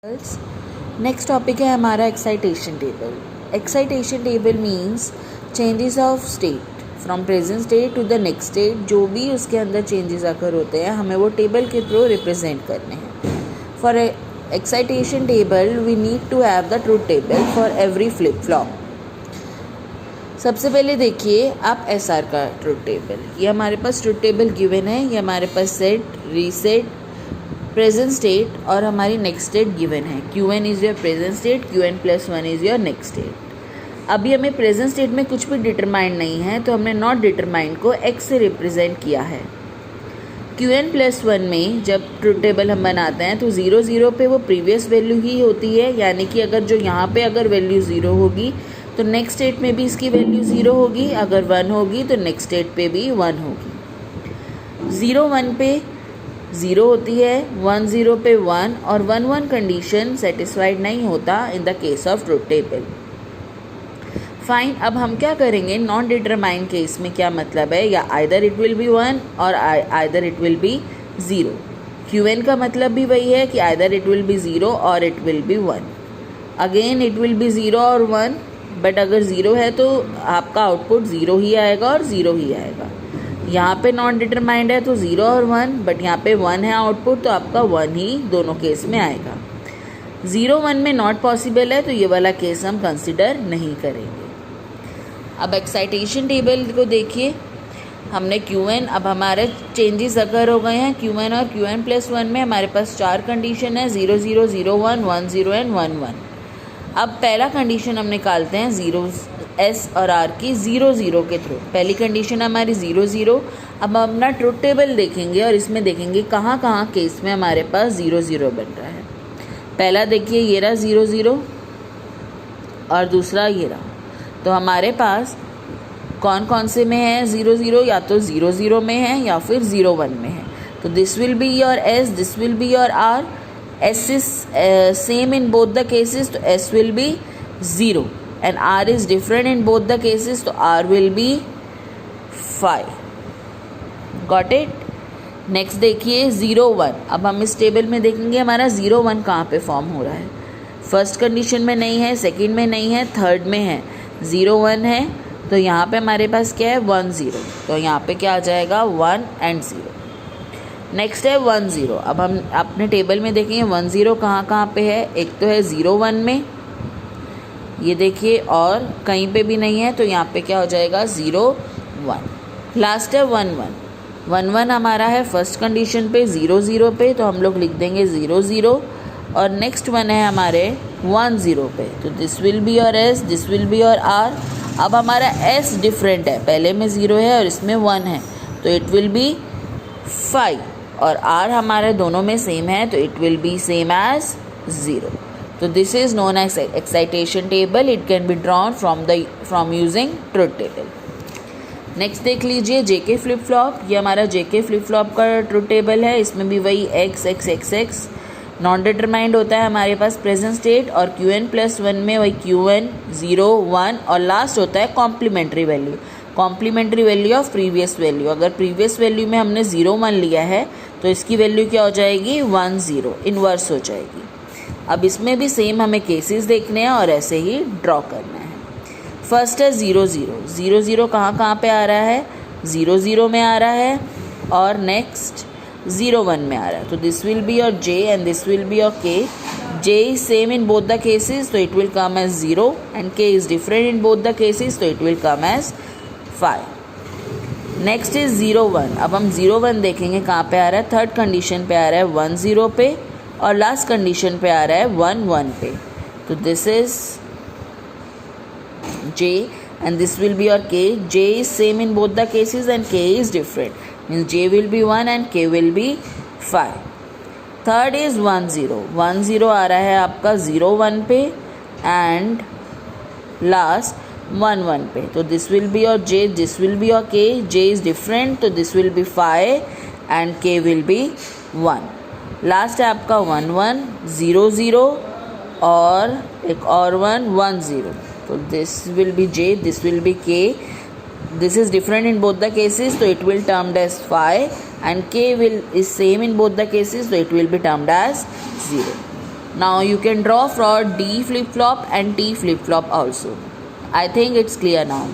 Next topic है हमारा excitation table. Excitation table means changes of state from present state to the next state. जो भी उसके अंदर चेंजेस आकर होते हैं हमें वो टेबल के थ्रू रिप्रेजेंट करने हैं। For excitation table we need to have the truth table for every flip flop. सबसे पहले देखिए आप एसआर का ट्रूथ टेबल, ये हमारे पास ट्रूथ टेबल गिवन है। ये हमारे पास सेट, रीसेट, प्रेजेंट स्टेट और हमारी नेक्स्ट स्टेट गिवन है। Qn is your present state, Qn+1 is your next state. अभी हमें प्रेजेंट स्टेट में कुछ भी डिटरमाइंड नहीं है तो हमने नॉट डिटरमाइंड को x से रिप्रेजेंट किया है। Qn+1 में जब ट्रूथ टेबल हम बनाते हैं तो 0 0 पे वो प्रीवियस वैल्यू ही होती है, यानी कि अगर जो यहाँ पे अगर वैल्यू 0 होगी तो नेक्स्ट स्टेट में भी इसकी वैल्यू 0 होगी, अगर 1 होगी तो नेक्स्ट स्टेट पे भी 1 होगी। 0 1 पे 0 होती है, 1 0 पे 1 और 1 1 कंडीशन सेटिस्फाइड नहीं होता in the case of truth table. Fine, अब हम क्या करेंगे, नॉन डिटरमाइंड केस में क्या मतलब है, या आइदर इट विल बी 1 और either it will B 0। Qn का मतलब भी वही है कि आइदर इट विल बी 0 और it will be 1। Again it will B 0 और 1, बट अगर 0 है तो आपका आउटपुट 0 ही आएगा और 0 ही आएगा। यहाँ पे नॉन डिटरमाइंड है तो 0 और 1, बट यहाँ पे 1 है आउटपुट तो आपका 1 ही दोनों केस में आएगा। 0 1 में नॉट पॉसिबल है तो ये वाला केस हम कंसिडर नहीं करेंगे। अब एक्साइटेशन टेबल को देखिए, हमने Qn, अब हमारे चेंजेस अगर हो गए हैं Qn और Qn+1 में हमारे पास 4 कंडीशन है, 0 0 0 1 1 0 एंड 1 1। अब पहला कंडीशन हम निकालते हैं 0 S और R की 0 0 के थ्रू। पहली कंडीशन हमारी 0 0। अब हम अपना ट्रूथ टेबल देखेंगे और इसमें देखेंगे कहाँ कहाँ केस में हमारे पास 0 0 बन रहा है। पहला देखिए ये रहा 0 0 और दूसरा ये रहा। तो हमारे पास कौन कौन से में है 0 0, या तो 0 0 में है या फिर 0 1 में है। तो this will be your S, this will be your R। S is same in both the cases, तो S will be 0 and R is different in both the cases, तो R will be 5. Got it? Next देखिए 0 1। अब हम इस table में देखेंगे हमारा 0 1 कहाँ पे फॉर्म हो रहा है। फर्स्ट कंडीशन में नहीं है, सेकंड में नहीं है, थर्ड में है। 0 1 है तो यहाँ पे हमारे पास क्या है 1 0, तो यहाँ पे क्या आ जाएगा 1 एंड 0। नेक्स्ट है 1 0। अब हम अपने टेबल में देखेंगे 1 0 कहाँ कहाँ पे है। एक तो है 0 1 में, ये देखिए, और कहीं पे भी नहीं है तो यहाँ पे क्या हो जाएगा 0 1। लास्ट है 1 1। 1 1 हमारा है फर्स्ट कंडीशन पे 0 0 पे, तो हम लोग लिख देंगे 0 0 और नेक्स्ट 1 है हमारे 1 0 पे, तो this will be your S, this will be your R। अब हमारा S डिफरेंट है, पहले में 0 है और इसमें 1 है, तो इट विल बी 5 और R हमारे दोनों में सेम है तो it will be same as 0। तो this is known as excitation table. It can be drawn from using truth table. Next देख लीजिए JK फ्लिप फ्लॉप। ये हमारा JK फ्लिप फ्लॉप का ट्रूथ टेबल है। इसमें भी वही x x x x non determined होता है हमारे पास प्रेजेंट स्टेट, और Qn+1 में वही Qn 0 1 और लास्ट होता है complementary value, complementary value of previous value. अगर प्रीवियस वैल्यू में हमने 0 1 लिया है तो इसकी वैल्यू क्या हो जाएगी 1 0, इन्वर्स हो जाएगी। अब इसमें भी सेम हमें केसेस देखने हैं और ऐसे ही ड्रॉ करना है। फर्स्ट है 0 0। 0 0 कहाँ कहाँ पे आ रहा है, 0 0 में आ रहा है और नेक्स्ट 0 1 में आ रहा है, तो this will be your J and this will be your K। J is same in both the cases, so it will come as 0 and K is different in both the cases, so it will come as 5। Next is 0 1। अब हम 0 1 देखेंगे कहाँ पे आ रहा है, third condition पे आ रहा है 1 0 पे और लास्ट कंडीशन पे आ रहा है 1 1 पे, तो this is J and this will be your K. J is same in both the cases and K is different, means J will be 1 and K will be 5। Third is 1 0। 1 0 आ रहा है आपका 0 1 पे and last 1 1 पे, तो this will be your J, this will be your K। J is different तो this will be 5 and K will be 1। Last है आपका 1 1 0 0 और एक और 1 1 0, तो this will B J, this will B K। This is different in both the cases, so it will termed as 5 and K is same in both the cases, so it will be termed as 0. Now you can draw for D flip flop and T flip flop also. I think it's clear now.